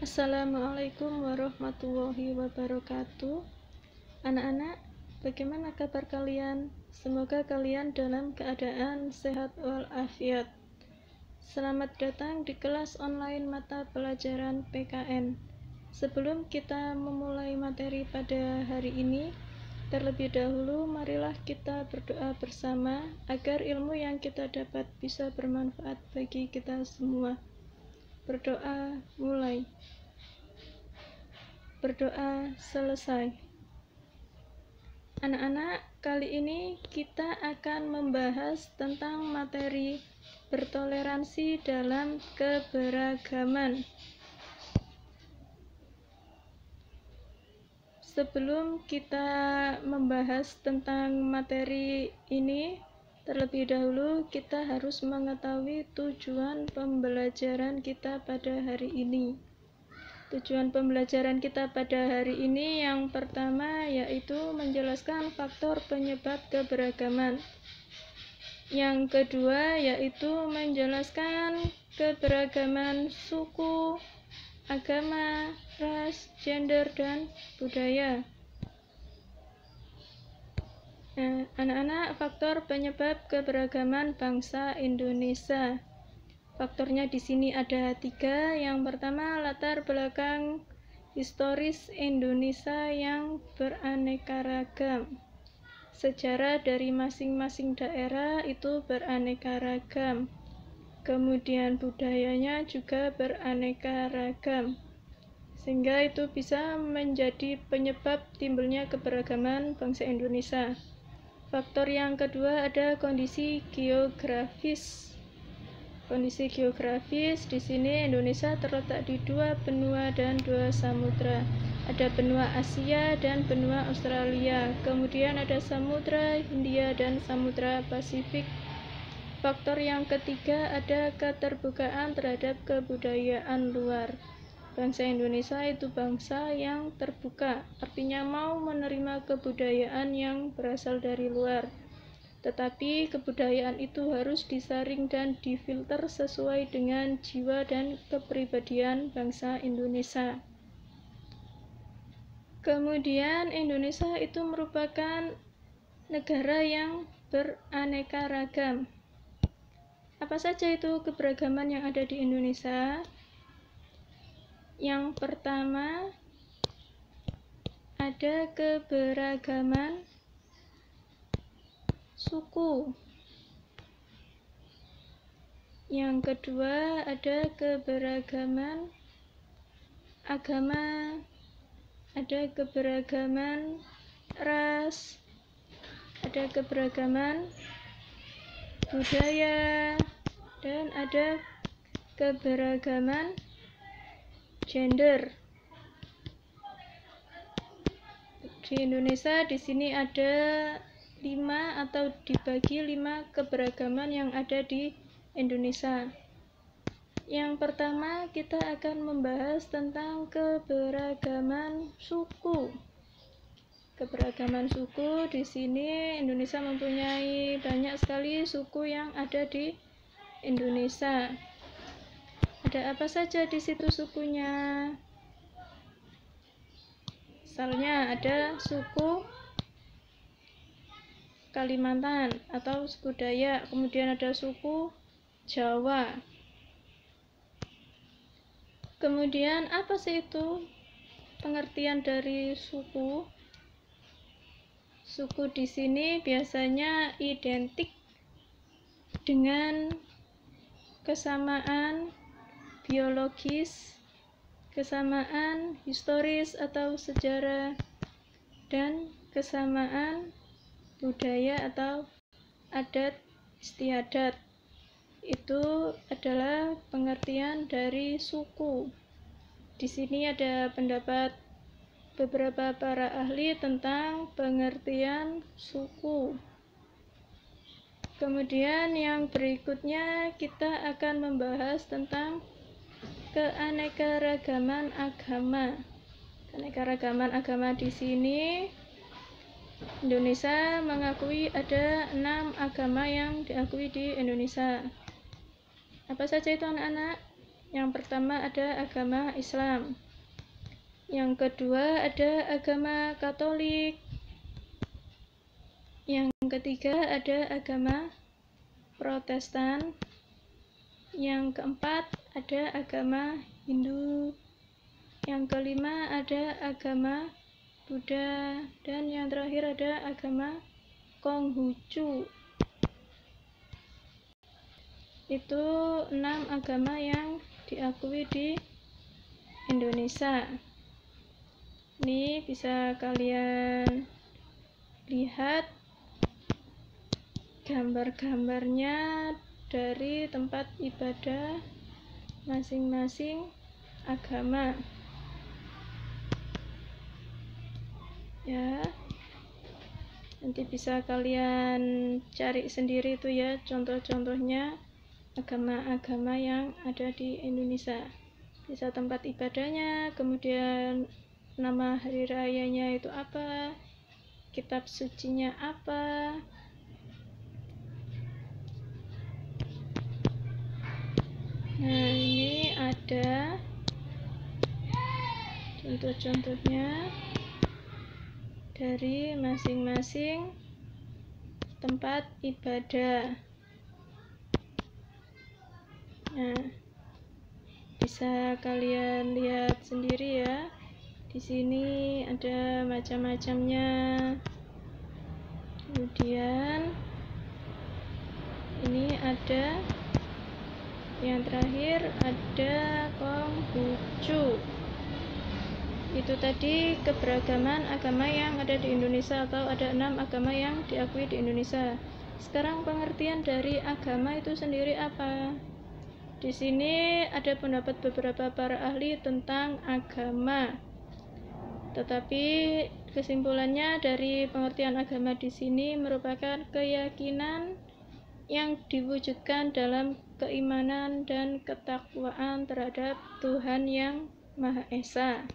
Assalamualaikum warahmatullahi wabarakatuh. Anak-anak, bagaimana kabar kalian? Semoga kalian dalam keadaan sehat walafiat. Selamat datang di kelas online mata pelajaran PKN. Sebelum kita memulai materi pada hari ini, terlebih dahulu marilah kita berdoa bersama agar ilmu yang kita dapat bisa bermanfaat bagi kita semua. Berdoa mulai. Berdoa selesai. Anak-anak, kali ini kita akan membahas tentang materi bertoleransi dalam keberagaman. Sebelum kita membahas tentang materi ini, terlebih dahulu kita harus mengetahui tujuan pembelajaran kita pada hari ini. Tujuan pembelajaran kita pada hari ini yang pertama yaitu menjelaskan faktor penyebab keberagaman. Yang kedua yaitu menjelaskan keberagaman suku, agama, ras, gender, dan budaya. Anak-anak, faktor penyebab keberagaman bangsa Indonesia. Faktornya di sini ada 3. Yang pertama, latar belakang historis Indonesia yang beraneka ragam. Sejarah dari masing-masing daerah itu beraneka ragam. Kemudian budayanya juga beraneka ragam. Sehingga itu bisa menjadi penyebab timbulnya keberagaman bangsa Indonesia. Faktor yang kedua ada kondisi geografis. Kondisi geografis di sini Indonesia terletak di 2 benua dan 2 samudra. Ada benua Asia dan benua Australia. Kemudian ada samudra Hindia dan samudra Pasifik. Faktor yang ketiga ada keterbukaan terhadap kebudayaan luar. Bangsa Indonesia itu bangsa yang terbuka, artinya mau menerima kebudayaan yang berasal dari luar. Tetapi kebudayaan itu harus disaring dan difilter sesuai dengan jiwa dan kepribadian bangsa Indonesia. Kemudian Indonesia itu merupakan negara yang beraneka ragam. Apa saja itu keberagaman yang ada di Indonesia? Yang pertama, ada keberagaman suku. Yang kedua, ada keberagaman agama, ada keberagaman ras, ada keberagaman budaya, dan ada keberagaman gender. Di Indonesia di sini ada 5 atau dibagi 5 keberagaman yang ada di Indonesia. Yang pertama kita akan membahas tentang keberagaman suku. Keberagaman suku di sini Indonesia mempunyai banyak sekali suku yang ada di Indonesia. Ada apa saja di situ sukunya? Misalnya ada suku Kalimantan atau suku Dayak, kemudian ada suku Jawa. Kemudian apa sih itu pengertian dari suku? Suku di sini biasanya identik dengan kesamaan biologis, kesamaan historis atau sejarah, dan kesamaan budaya atau adat istiadat. Itu adalah pengertian dari suku. Di sini ada pendapat beberapa para ahli tentang pengertian suku. Kemudian yang berikutnya kita akan membahas tentang keanekaragaman agama. Keanekaragaman agama di sini Indonesia mengakui ada 6 agama yang diakui di Indonesia. Apa saja itu anak-anak? Yang pertama ada agama Islam. Yang kedua ada agama Katolik. Yang ketiga ada agama Protestan. Yang keempat ada agama Hindu. Yang kelima ada agama Buddha. Dan yang terakhir ada agama Konghucu. Itu 6 agama yang diakui di Indonesia. Ini bisa kalian lihat gambar-gambarnya dari tempat ibadah masing-masing agama. Ya, nanti bisa kalian cari sendiri itu ya contoh-contohnya agama-agama yang ada di Indonesia. Bisa tempat ibadahnya, kemudian nama hari rayanya itu apa, kitab sucinya apa. Nah, ini ada contoh-contohnya dari masing-masing tempat ibadah. Nah, bisa kalian lihat sendiri ya. Di sini ada macam-macamnya. Kemudian ini ada yang terakhir ada Konghucu. Itu tadi keberagaman agama yang ada di Indonesia, atau ada 6 agama yang diakui di Indonesia. Sekarang pengertian dari agama itu sendiri apa? Di sini ada pendapat beberapa para ahli tentang agama. Tetapi kesimpulannya dari pengertian agama di sini merupakan keyakinan yang diwujudkan dalam keimanan dan ketakwaan terhadap Tuhan yang Maha Esa.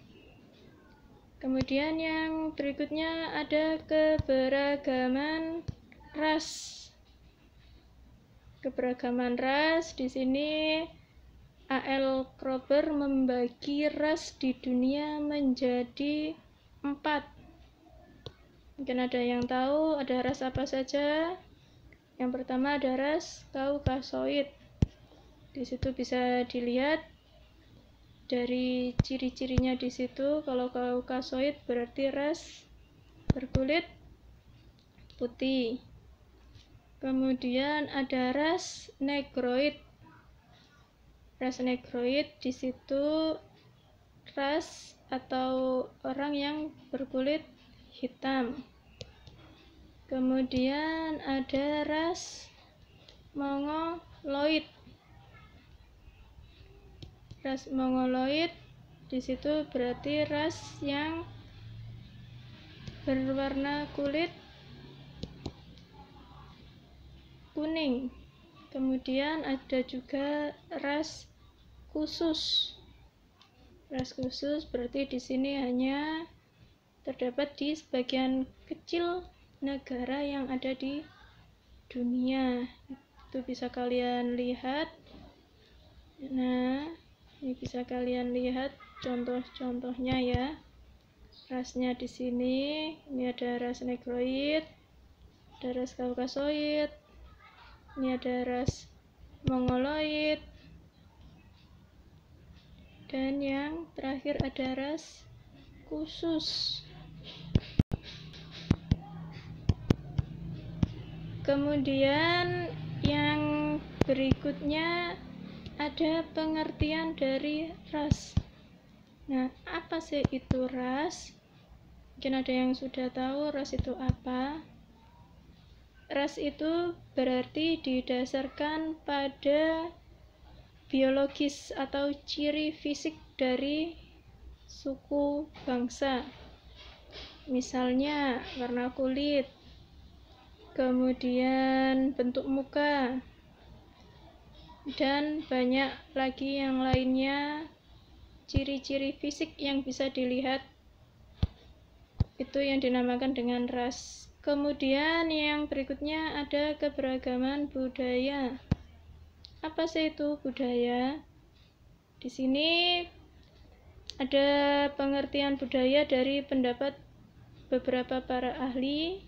Kemudian yang berikutnya ada keberagaman ras. Keberagaman ras di sini A.L. Kroeber membagi ras di dunia menjadi 4. Mungkin ada yang tahu ada ras apa saja. Yang pertama ada ras Kaukasoid. Di situ bisa dilihat dari ciri-cirinya di situ. Kalau Kaukasoid berarti ras berkulit putih. Kemudian ada ras Negroid. Ras Negroid di situ ras atau orang yang berkulit hitam. Kemudian ada ras Mongoloid. Ras Mongoloid di situ berarti ras yang berwarna kulit kuning. Kemudian ada juga ras khusus. Ras khusus berarti di sini hanya terdapat di sebagian kecil negara yang ada di dunia. Itu bisa kalian lihat. Nah, ini bisa kalian lihat contoh-contohnya ya. Rasnya di sini, ini ada ras Negroid, ada ras Kaukasoid, ini ada ras Mongoloid, dan yang terakhir ada ras khusus. Kemudian yang berikutnya ada pengertian dari ras. Nah, apa sih itu ras? Mungkin ada yang sudah tahu ras itu apa. Ras itu berarti didasarkan pada biologis atau ciri fisik dari suku bangsa. Misalnya warna kulit, kemudian bentuk muka, dan banyak lagi yang lainnya. Ciri-ciri fisik yang bisa dilihat itu yang dinamakan dengan ras. Kemudian yang berikutnya ada keberagaman budaya. Apa sih itu budaya? Di sini ada pengertian budaya dari pendapat beberapa para ahli.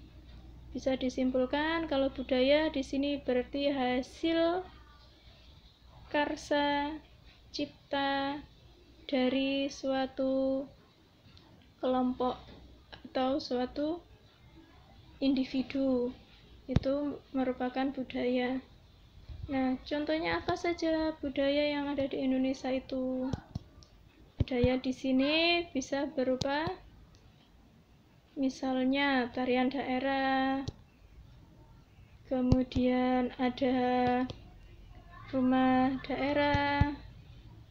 Bisa disimpulkan kalau budaya di sini berarti hasil karsa cipta dari suatu kelompok atau suatu individu, itu merupakan budaya. Nah, contohnya apa saja budaya yang ada di Indonesia itu? Budaya di sini bisa berupa misalnya tarian daerah, kemudian ada rumah daerah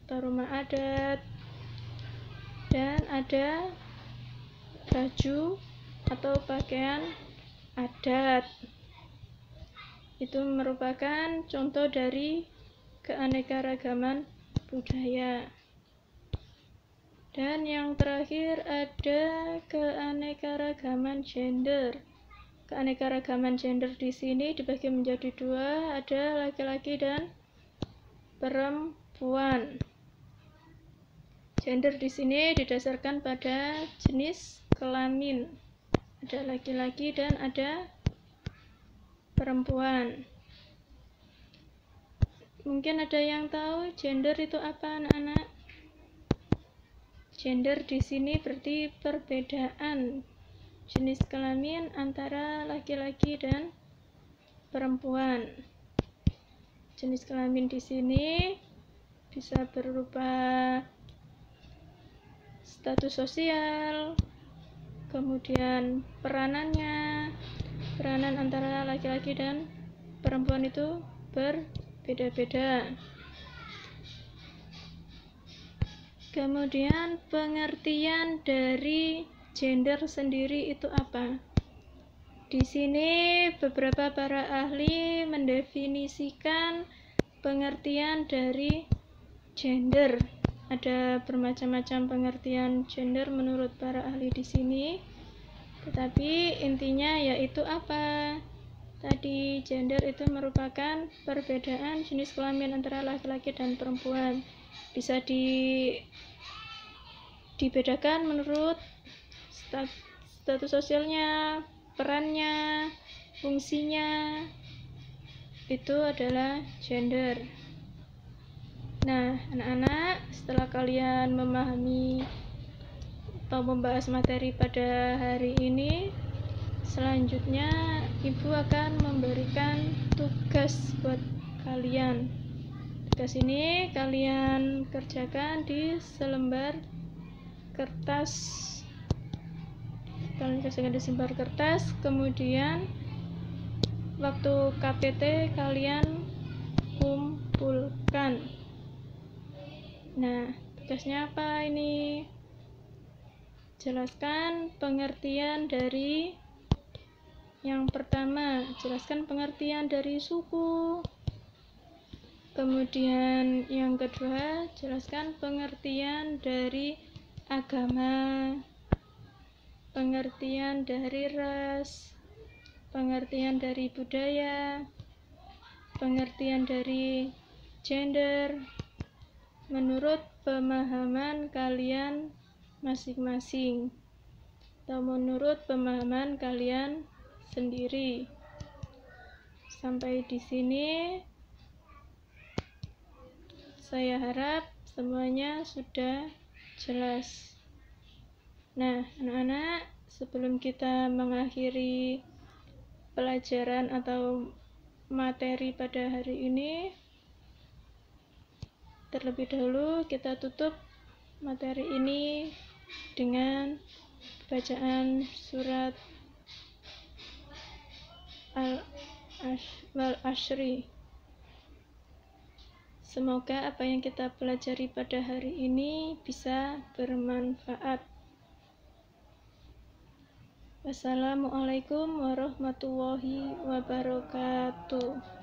atau rumah adat, dan ada baju atau pakaian adat. Itu merupakan contoh dari keanekaragaman budaya. Dan yang terakhir ada keanekaragaman gender. Keanekaragaman gender di sini dibagi menjadi dua, ada laki-laki dan perempuan. Gender di sini didasarkan pada jenis kelamin. Ada laki-laki dan ada perempuan. Mungkin ada yang tahu gender itu apa, anak-anak? Gender di sini berarti perbedaan jenis kelamin antara laki-laki dan perempuan. Jenis kelamin di sini bisa berupa status sosial, kemudian peranan antara laki-laki dan perempuan itu berbeda-beda. Kemudian pengertian dari gender sendiri itu apa? Di sini beberapa para ahli mendefinisikan pengertian dari gender. Ada bermacam-macam pengertian gender menurut para ahli di sini. Tetapi intinya yaitu apa? Tadi gender itu merupakan perbedaan jenis kelamin antara laki-laki dan perempuan. Bisa dibedakan menurut status sosialnya, perannya, fungsinya. Itu adalah gender. Nah, anak-anak, setelah kalian memahami atau membahas materi pada hari ini, selanjutnya Ibu akan memberikan tugas buat kalian. Tugas ini kalian kerjakan di selembar kertas. Kalian kerjakan di selembar kertas, kemudian waktu KPT kalian kumpulkan. Nah, tugasnya apa ini? Jelaskan pengertian dari yang pertama, jelaskan pengertian dari suku. Kemudian yang kedua, jelaskan pengertian dari agama, pengertian dari ras, pengertian dari budaya, pengertian dari gender menurut pemahaman kalian masing-masing atau menurut pemahaman kalian sendiri. Sampai di sini saya harap semuanya sudah jelas. Nah, anak-anak, sebelum kita mengakhiri pelajaran atau materi pada hari ini, terlebih dahulu kita tutup materi ini dengan bacaan surat Al-Ashri. Semoga apa yang kita pelajari pada hari ini bisa bermanfaat. Wassalamualaikum warahmatullahi wabarakatuh.